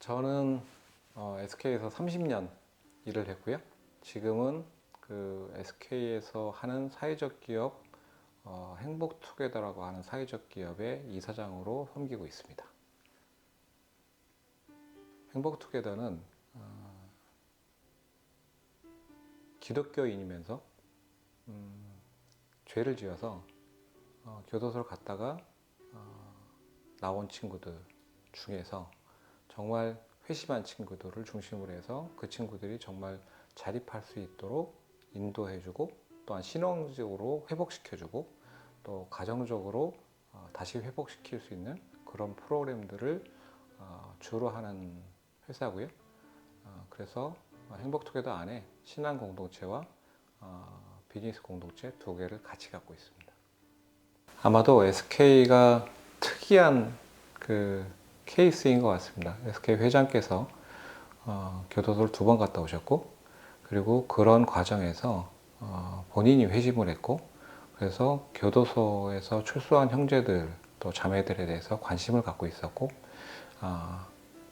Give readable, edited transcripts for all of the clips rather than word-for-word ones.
저는 SK에서 30년 일을 했고요. 지금은 그 SK에서 하는 사회적 기업 행복투게더라고 하는 사회적 기업의 이사장으로 섬기고 있습니다. 행복투게더는 기독교인이면서 죄를 지어서 교도소를 갔다가 나온 친구들 중에서 정말 회심한 친구들을 중심으로 해서 그 친구들이 정말 자립할 수 있도록 인도해주고 또한 신앙적으로 회복시켜주고 또 가정적으로 다시 회복시킬 수 있는 그런 프로그램들을 주로 하는 회사고요. 그래서 행복투게더 안에 신앙 공동체와 비즈니스 공동체 두 개를 같이 갖고 있습니다. 아마도 SK가 특이한 그 케이스인 것 같습니다. SK 회장께서 교도소를 2번 갔다 오셨고, 그리고 그런 과정에서 본인이 회심을 했고, 그래서 교도소에서 출소한 형제들 또 자매들에 대해서 관심을 갖고 있었고,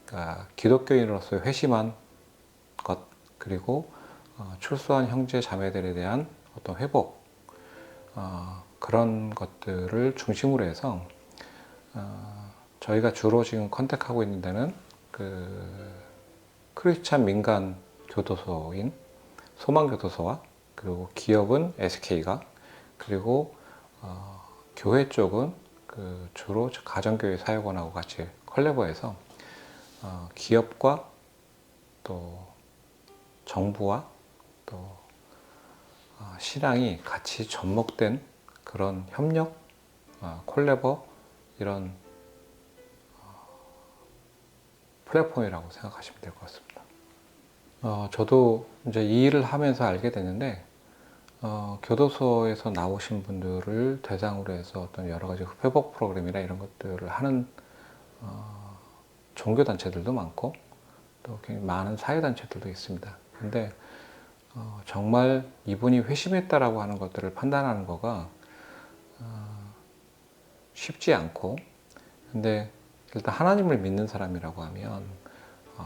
그러니까 기독교인으로서 회심한 것, 그리고 출소한 형제 자매들에 대한 어떤 회복, 그런 것들을 중심으로 해서 저희가 주로 지금 컨택하고 있는 데는 그 크리스찬 민간 교도소인 소망교도소와, 그리고 기업은 SK가, 그리고 교회 쪽은 그 주로 가정교회 사역원하고 같이 컬래버해서 기업과 또 정부와 또 신앙이 같이 접목된 그런 협력, 콜래버, 이런 플랫폼이라고 생각하시면 될 것 같습니다. 저도 이제 이 일을 하면서 알게 됐는데, 교도소에서 나오신 분들을 대상으로 해서 어떤 여러 가지 회복 프로그램이나 이런 것들을 하는 종교단체들도 많고, 또 굉장히 많은 사회단체들도 있습니다. 근데 정말 이분이 회심했다라고 하는 것들을 판단하는 거가 쉽지 않고, 근데 일단 하나님을 믿는 사람이라고 하면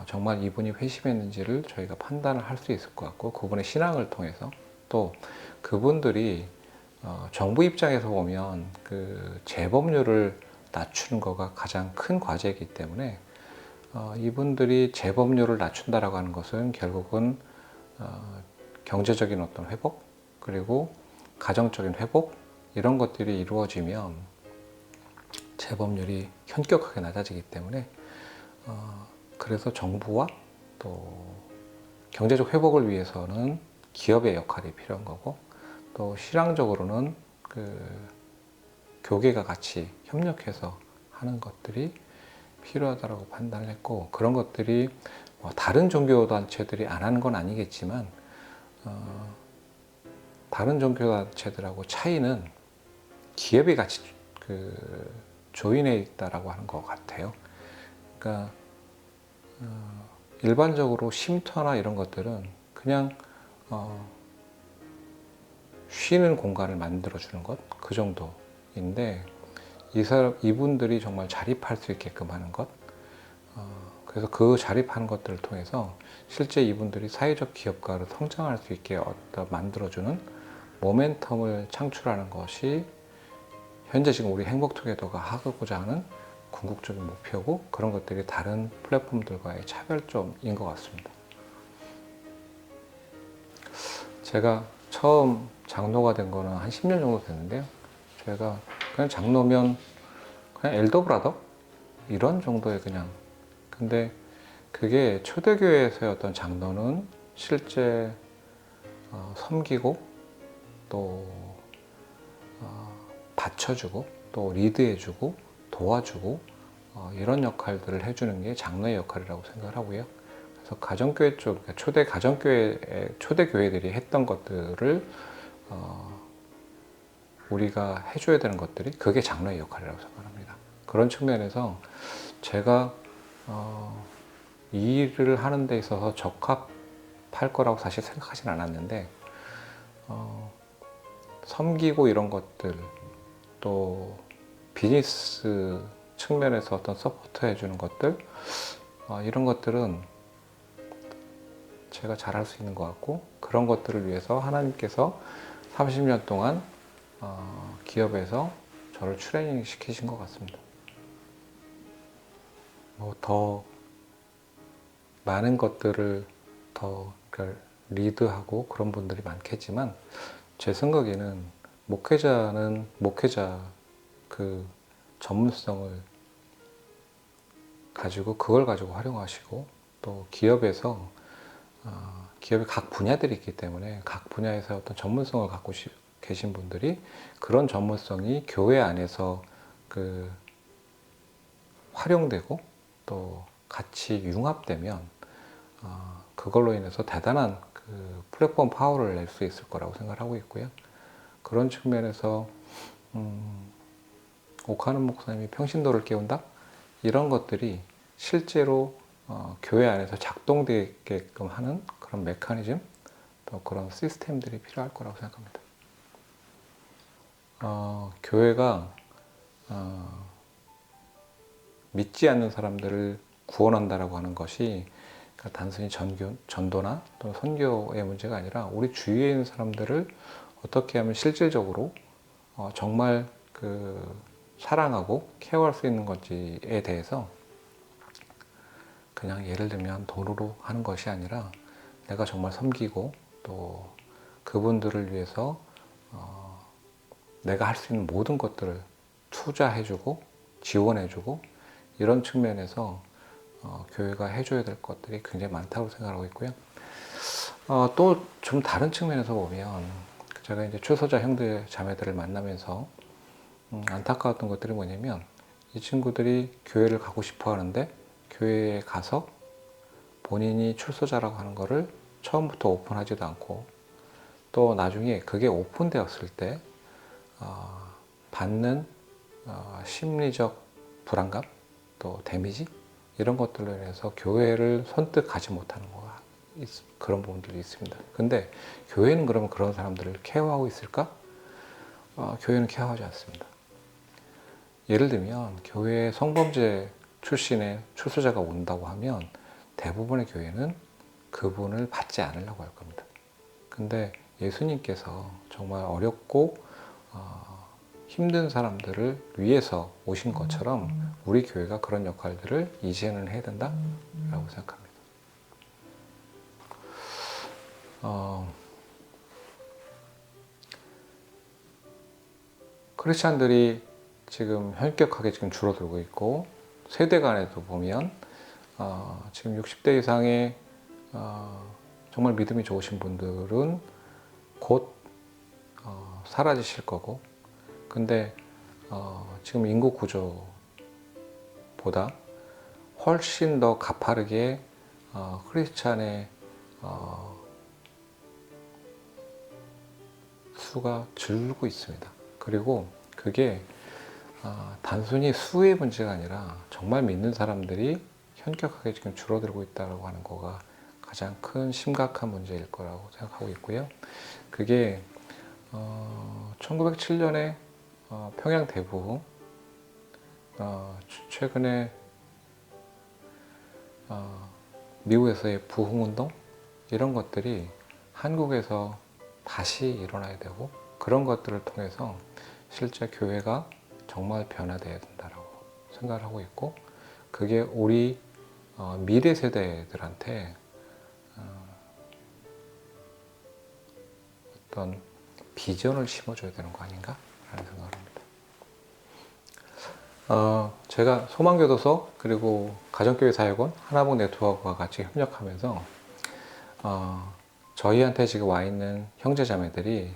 정말 이분이 회심했는지를 저희가 판단을 할 수 있을 것 같고, 그분의 신앙을 통해서 또 그분들이 정부 입장에서 보면 그 재범률을 낮추는 거가 가장 큰 과제이기 때문에 이분들이 재범률을 낮춘다라고 하는 것은 결국은 경제적인 어떤 회복, 그리고 가정적인 회복, 이런 것들이 이루어지면 재범률이 현격하게 낮아지기 때문에 그래서 정부와 또 경제적 회복을 위해서는 기업의 역할이 필요한 거고, 또 신앙적으로는 그 교계가 같이 협력해서 하는 것들이 필요하다고 판단을 했고, 그런 것들이 다른 종교단체들이 안 하는 건 아니겠지만 다른 종교단체들하고 차이는 기업이 같이 그 조인해 있다라고 하는 것 같아요. 그러니까 일반적으로 쉼터나 이런 것들은 그냥 쉬는 공간을 만들어 주는 것, 그 정도인데, 이분들이 정말 자립할 수 있게끔 하는 것, 그래서 그 자립하는 것들을 통해서 실제 이분들이 사회적 기업가로 성장할 수 있게 만들어주는 모멘텀을 창출하는 것이 현재 지금 우리 행복투게더가 하고자 하는 궁극적인 목표고, 그런 것들이 다른 플랫폼들과의 차별점인 것 같습니다. 제가 처음 장로가 된 거는 한 10년 정도 됐는데요. 제가 그냥 장로면 그냥 엘더 브라더? 이런 정도의 그냥. 근데 그게 초대교회에서의 어떤 장로는 실제 섬기고 또 받쳐주고 또 리드해주고 도와주고 이런 역할들을 해주는 게 장로의 역할이라고 생각을 하고요. 그래서 가정교회 쪽, 초대 교회들이 했던 것들을 우리가 해줘야 되는 것들이, 그게 장로의 역할이라고 생각합니다. 그런 측면에서 제가 이 일을 하는 데 있어서 적합할 거라고 사실 생각하진 않았는데, 섬기고 이런 것들, 또 비즈니스 측면에서 어떤 서포트 해주는 것들, 이런 것들은 제가 잘할 수 있는 것 같고, 그런 것들을 위해서 하나님께서 30년 동안 기업에서 저를 트레이닝 시키신 것 같습니다. 더 많은 것들을 더 리드하고 그런 분들이 많겠지만, 제 생각에는 목회자는 목회자 그 전문성을 가지고 그걸 가지고 활용하시고, 또 기업에서 기업의 각 분야들이 있기 때문에 각 분야에서 어떤 전문성을 갖고 계신 분들이 그런 전문성이 교회 안에서 활용되고 또 같이 융합되면 그걸로 인해서 대단한 플랫폼 파워를 낼 수 있을 거라고 생각하고 있고요. 그런 측면에서 오카는 목사님이 평신도를 깨운다? 이런 것들이 실제로 교회 안에서 작동되게끔 하는 그런 메커니즘, 또 그런 시스템들이 필요할 거라고 생각합니다. 교회가 믿지 않는 사람들을 구원한다라고 하는 것이 단순히 전도나 또는 선교의 문제가 아니라 우리 주위에 있는 사람들을 어떻게 하면 실질적으로 정말 사랑하고 케어할 수 있는 건지에 대해서 그냥 예를 들면 돈으로 하는 것이 아니라 내가 정말 섬기고 또 그분들을 위해서 내가 할 수 있는 모든 것들을 투자해주고 지원해주고 이런 측면에서 교회가 해줘야 될 것들이 굉장히 많다고 생각하고 있고요. 또 좀 다른 측면에서 보면 제가 이제 출소자 형제 자매들을 만나면서 안타까웠던 것들이 뭐냐면, 이 친구들이 교회를 가고 싶어 하는데 교회에 가서 본인이 출소자라고 하는 거를 처음부터 오픈하지도 않고, 또 나중에 그게 오픈되었을 때 받는 심리적 불안감, 또 데미지, 이런 것들로 인해서 교회를 선뜻 가지 못하는 그런 부분들이 있습니다. 근데 교회는 그러면 그런 사람들을 케어하고 있을까? 교회는 케어하지 않습니다. 예를 들면 교회에 성범죄 출신의 출소자가 온다고 하면 대부분의 교회는 그분을 받지 않으려고 할 겁니다. 근데 예수님께서 정말 어렵고 힘든 사람들을 위해서 오신 것처럼 우리 교회가 그런 역할들을 이제는 해야 된다라고 생각합니다. 크리스찬들이 지금 현격하게 지금 줄어들고 있고, 세대 간에도 보면 지금 60대 이상의 정말 믿음이 좋으신 분들은 곧 사라지실 거고, 근데 지금 인구 구조보다 훨씬 더 가파르게 크리스찬의 수가 줄고 있습니다. 그리고 그게 단순히 수의 문제가 아니라 정말 믿는 사람들이 현격하게 지금 줄어들고 있다고 하는 거가 가장 큰 심각한 문제일 거라고 생각하고 있고요. 그게 1907년에 평양 대부, 최근에 미국에서의 부흥운동, 이런 것들이 한국에서 다시 일어나야 되고, 그런 것들을 통해서 실제 교회가 정말 변화되어야 된다고 생각을 하고 있고, 그게 우리 미래 세대들한테 어떤 비전을 심어줘야 되는 거 아닌가 라는 생각을 합니다. 제가 소망교도소 그리고 가정교회 사역원 하나복 네트워크와 같이 협력하면서 저희한테 지금 와 있는 형제자매들이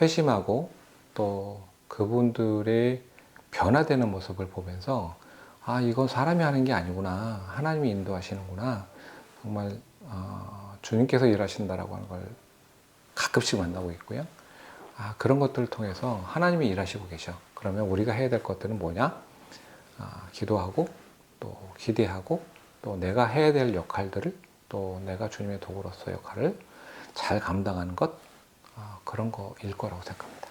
회심하고 또 그분들의 변화되는 모습을 보면서 이건 사람이 하는 게 아니구나, 하나님이 인도하시는구나, 정말 주님께서 일하신다라고 하는 걸 가끔씩 만나고 있고요. 그런 것들을 통해서 하나님이 일하시고 계셔. 그러면 우리가 해야 될 것들은 뭐냐? 기도하고 또 기대하고 또 내가 해야 될 역할들을, 또 내가 주님의 도구로서 역할을 잘 감당하는 것, 그런 거일 거라고 생각합니다.